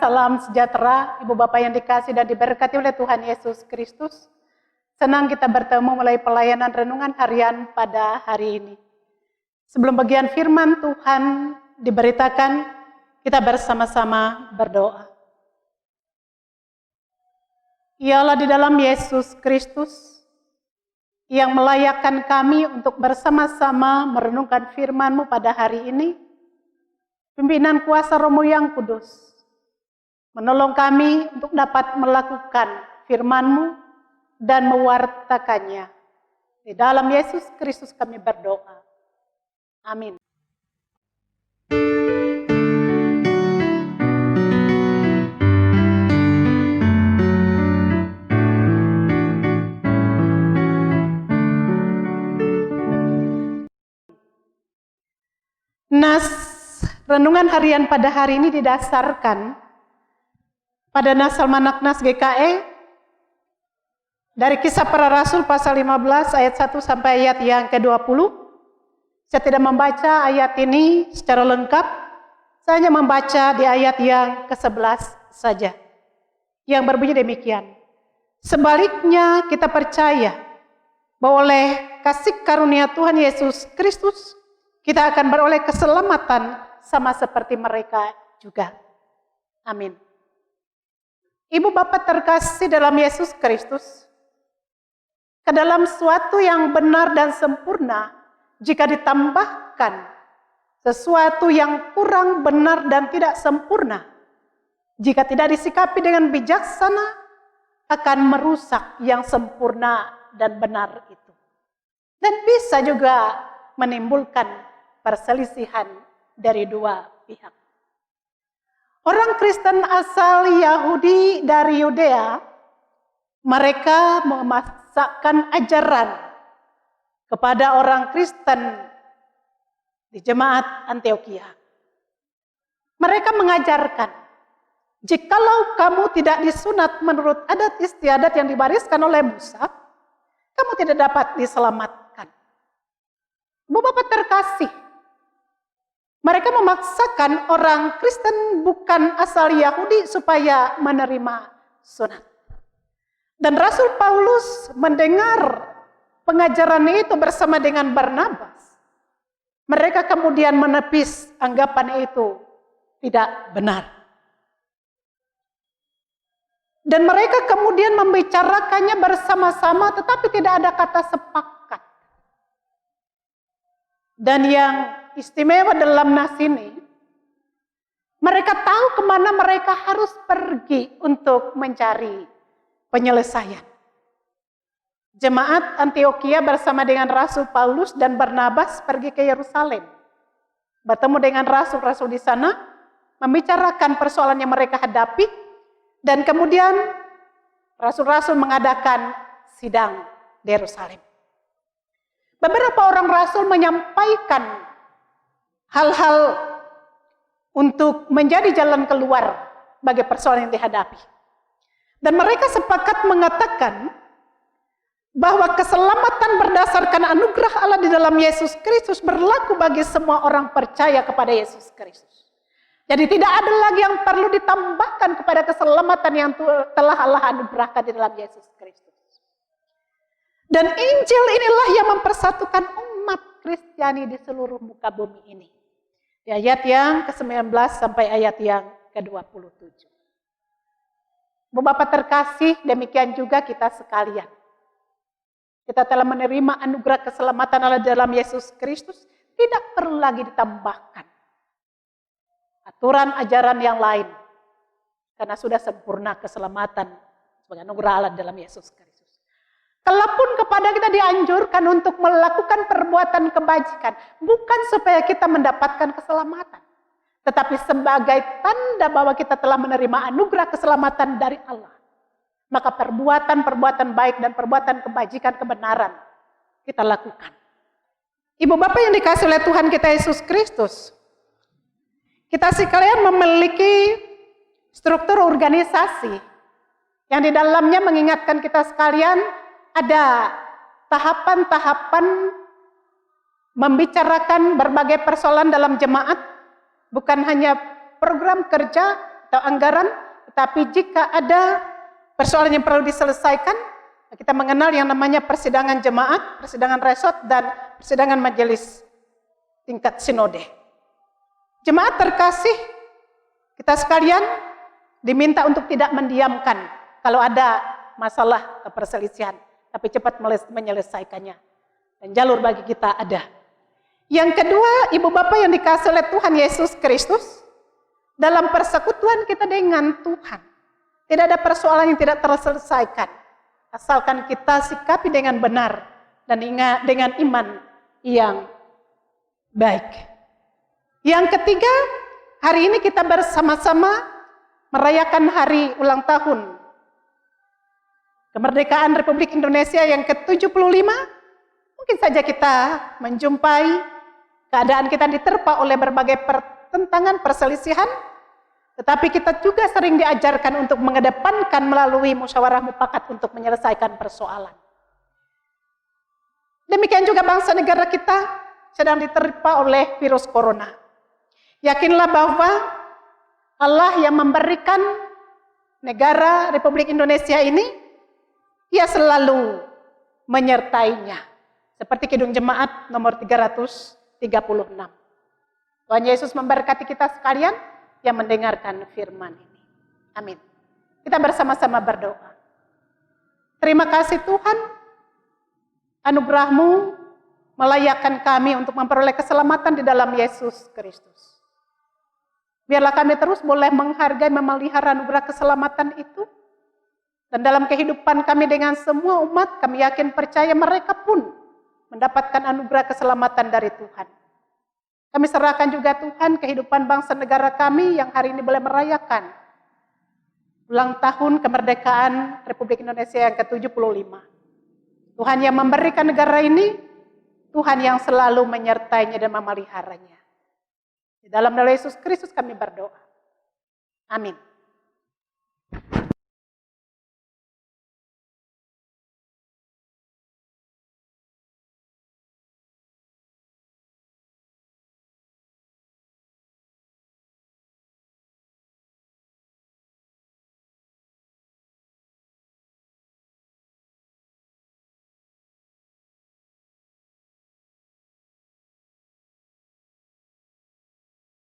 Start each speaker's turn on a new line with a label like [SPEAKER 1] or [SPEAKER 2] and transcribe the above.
[SPEAKER 1] salam sejahtera, Ibu Bapak yang dikasihi dan diberkati oleh Tuhan Yesus Kristus. Senang kita bertemu mulai pelayanan renungan harian pada hari ini. Sebelum bagian firman Tuhan diberitakan, kita bersama-sama berdoa. Ya Allah, di dalam Yesus Kristus yang melayakkan kami untuk bersama-sama merenungkan firman-Mu pada hari ini, pimpinan kuasa Roh-Mu yang kudus menolong kami untuk dapat melakukan firman-Mu dan mewartakannya. Di dalam Yesus Kristus kami berdoa. Amin. Nas renungan harian pada hari ini didasarkan pada nas Almanak Nas GKE dari Kisah Para Rasul pasal 15 ayat 1 sampai ayat yang ke-20. Saya tidak membaca ayat ini secara lengkap, saya hanya membaca di ayat yang ke-11 saja, yang berbunyi demikian. Sebaliknya kita percaya bahwa oleh kasih karunia Tuhan Yesus Kristus, kita akan beroleh keselamatan sama seperti mereka juga. Amin. Ibu Bapak terkasih dalam Yesus Kristus, ke dalam suatu yang benar dan sempurna, jika ditambahkan sesuatu yang kurang benar dan tidak sempurna, jika tidak disikapi dengan bijaksana, akan merusak yang sempurna dan benar itu. Dan bisa juga menimbulkan perselisihan dari dua pihak. Orang Kristen asal Yahudi dari Yudea, mereka memasakkan ajaran kepada orang Kristen di jemaat Antioquia. Mereka mengajarkan, jikalau kamu tidak disunat menurut adat istiadat yang dibariskan oleh Musa, kamu tidak dapat diselamatkan. Ibu Bapak terkasih, mereka memaksakan orang Kristen bukan asal Yahudi supaya menerima sunat. Dan Rasul Paulus mendengar pengajaran itu bersama dengan Barnabas. Mereka kemudian menepis anggapan itu tidak benar. Dan mereka kemudian membicarakannya bersama-sama tetapi tidak ada kata sepakat. Dan yang istimewa dalam nas ini, mereka tahu kemana mereka harus pergi untuk mencari penyelesaian. Jemaat Antioquia bersama dengan Rasul Paulus dan Barnabas pergi ke Yerusalem. Bertemu dengan rasul-rasul di sana, membicarakan persoalan yang mereka hadapi, dan kemudian rasul-rasul mengadakan sidang di Yerusalem. Beberapa orang rasul menyampaikan hal-hal untuk menjadi jalan keluar bagi persoalan yang dihadapi. Dan mereka sepakat mengatakan bahwa keselamatan berdasarkan anugerah Allah di dalam Yesus Kristus berlaku bagi semua orang percaya kepada Yesus Kristus. Jadi tidak ada lagi yang perlu ditambahkan kepada keselamatan yang telah Allah anugerahkan di dalam Yesus Kristus. Dan Injil inilah yang mempersatukan umat Kristiani di seluruh muka bumi ini. Di ayat yang ke-19 sampai ayat yang ke-27. Bapak terkasih, demikian juga kita sekalian. Kita telah menerima anugerah keselamatan Allah dalam Yesus Kristus, tidak perlu lagi ditambahkan aturan ajaran yang lain. Karena sudah sempurna keselamatan sebagai anugerah Allah dalam Yesus Kristus. Kalaupun kepada kita dianjurkan untuk melakukan perbuatan kebajikan, bukan supaya kita mendapatkan keselamatan, tetapi sebagai tanda bahwa kita telah menerima anugerah keselamatan dari Allah. Maka perbuatan-perbuatan baik dan perbuatan kebajikan kebenaran kita lakukan. Ibu Bapak yang dikasihi oleh Tuhan kita Yesus Kristus, kita sekalian memiliki struktur organisasi yang di dalamnya mengingatkan kita sekalian ada tahapan-tahapan membicarakan berbagai persoalan dalam jemaat, bukan hanya program kerja, atau anggaran, tetapi jika ada persoalan yang perlu diselesaikan, kita mengenal yang namanya persidangan jemaat, persidangan resort, dan persidangan majelis tingkat sinode. Jemaat terkasih, kita sekalian diminta untuk tidak mendiamkan kalau ada masalah atau perselisihan, tapi cepat menyelesaikannya. Dan jalur bagi kita ada. Yang kedua, ibu bapak yang dikasih oleh Tuhan Yesus Kristus, dalam persekutuan kita dengan Tuhan, tidak ada persoalan yang tidak terselesaikan, asalkan kita sikapi dengan benar dan dengan iman yang baik. Yang ketiga, hari ini kita bersama-sama merayakan hari ulang tahun kemerdekaan Republik Indonesia yang ke-75. Mungkin saja kita menjumpai keadaan kita diterpa oleh berbagai pertentangan, perselisihan, tetapi kita juga sering diajarkan untuk mengedepankan melalui musyawarah mufakat untuk menyelesaikan persoalan. Demikian juga bangsa negara kita sedang diterpa oleh virus corona. Yakinlah bahwa Allah yang memberikan negara Republik Indonesia ini, Ia selalu menyertainya. Seperti Kidung Jemaat nomor 336. Tuhan Yesus memberkati kita sekalian yang mendengarkan firman ini. Amin. Kita bersama-sama berdoa. Terima kasih Tuhan, anugerah-Mu melayakkan kami untuk memperoleh keselamatan di dalam Yesus Kristus. Biarlah kami terus boleh menghargai, memelihara anugerah keselamatan itu. Dan dalam kehidupan kami dengan semua umat, kami yakin percaya mereka pun mendapatkan anugerah keselamatan dari Tuhan. Kami serahkan juga Tuhan kehidupan bangsa negara kami yang hari ini boleh merayakan ulang tahun kemerdekaan Republik Indonesia yang ke-75. Tuhan yang memberikan negara ini, Tuhan yang selalu menyertainya dan memeliharanya. Di dalam nama Yesus Kristus kami berdoa. Amin.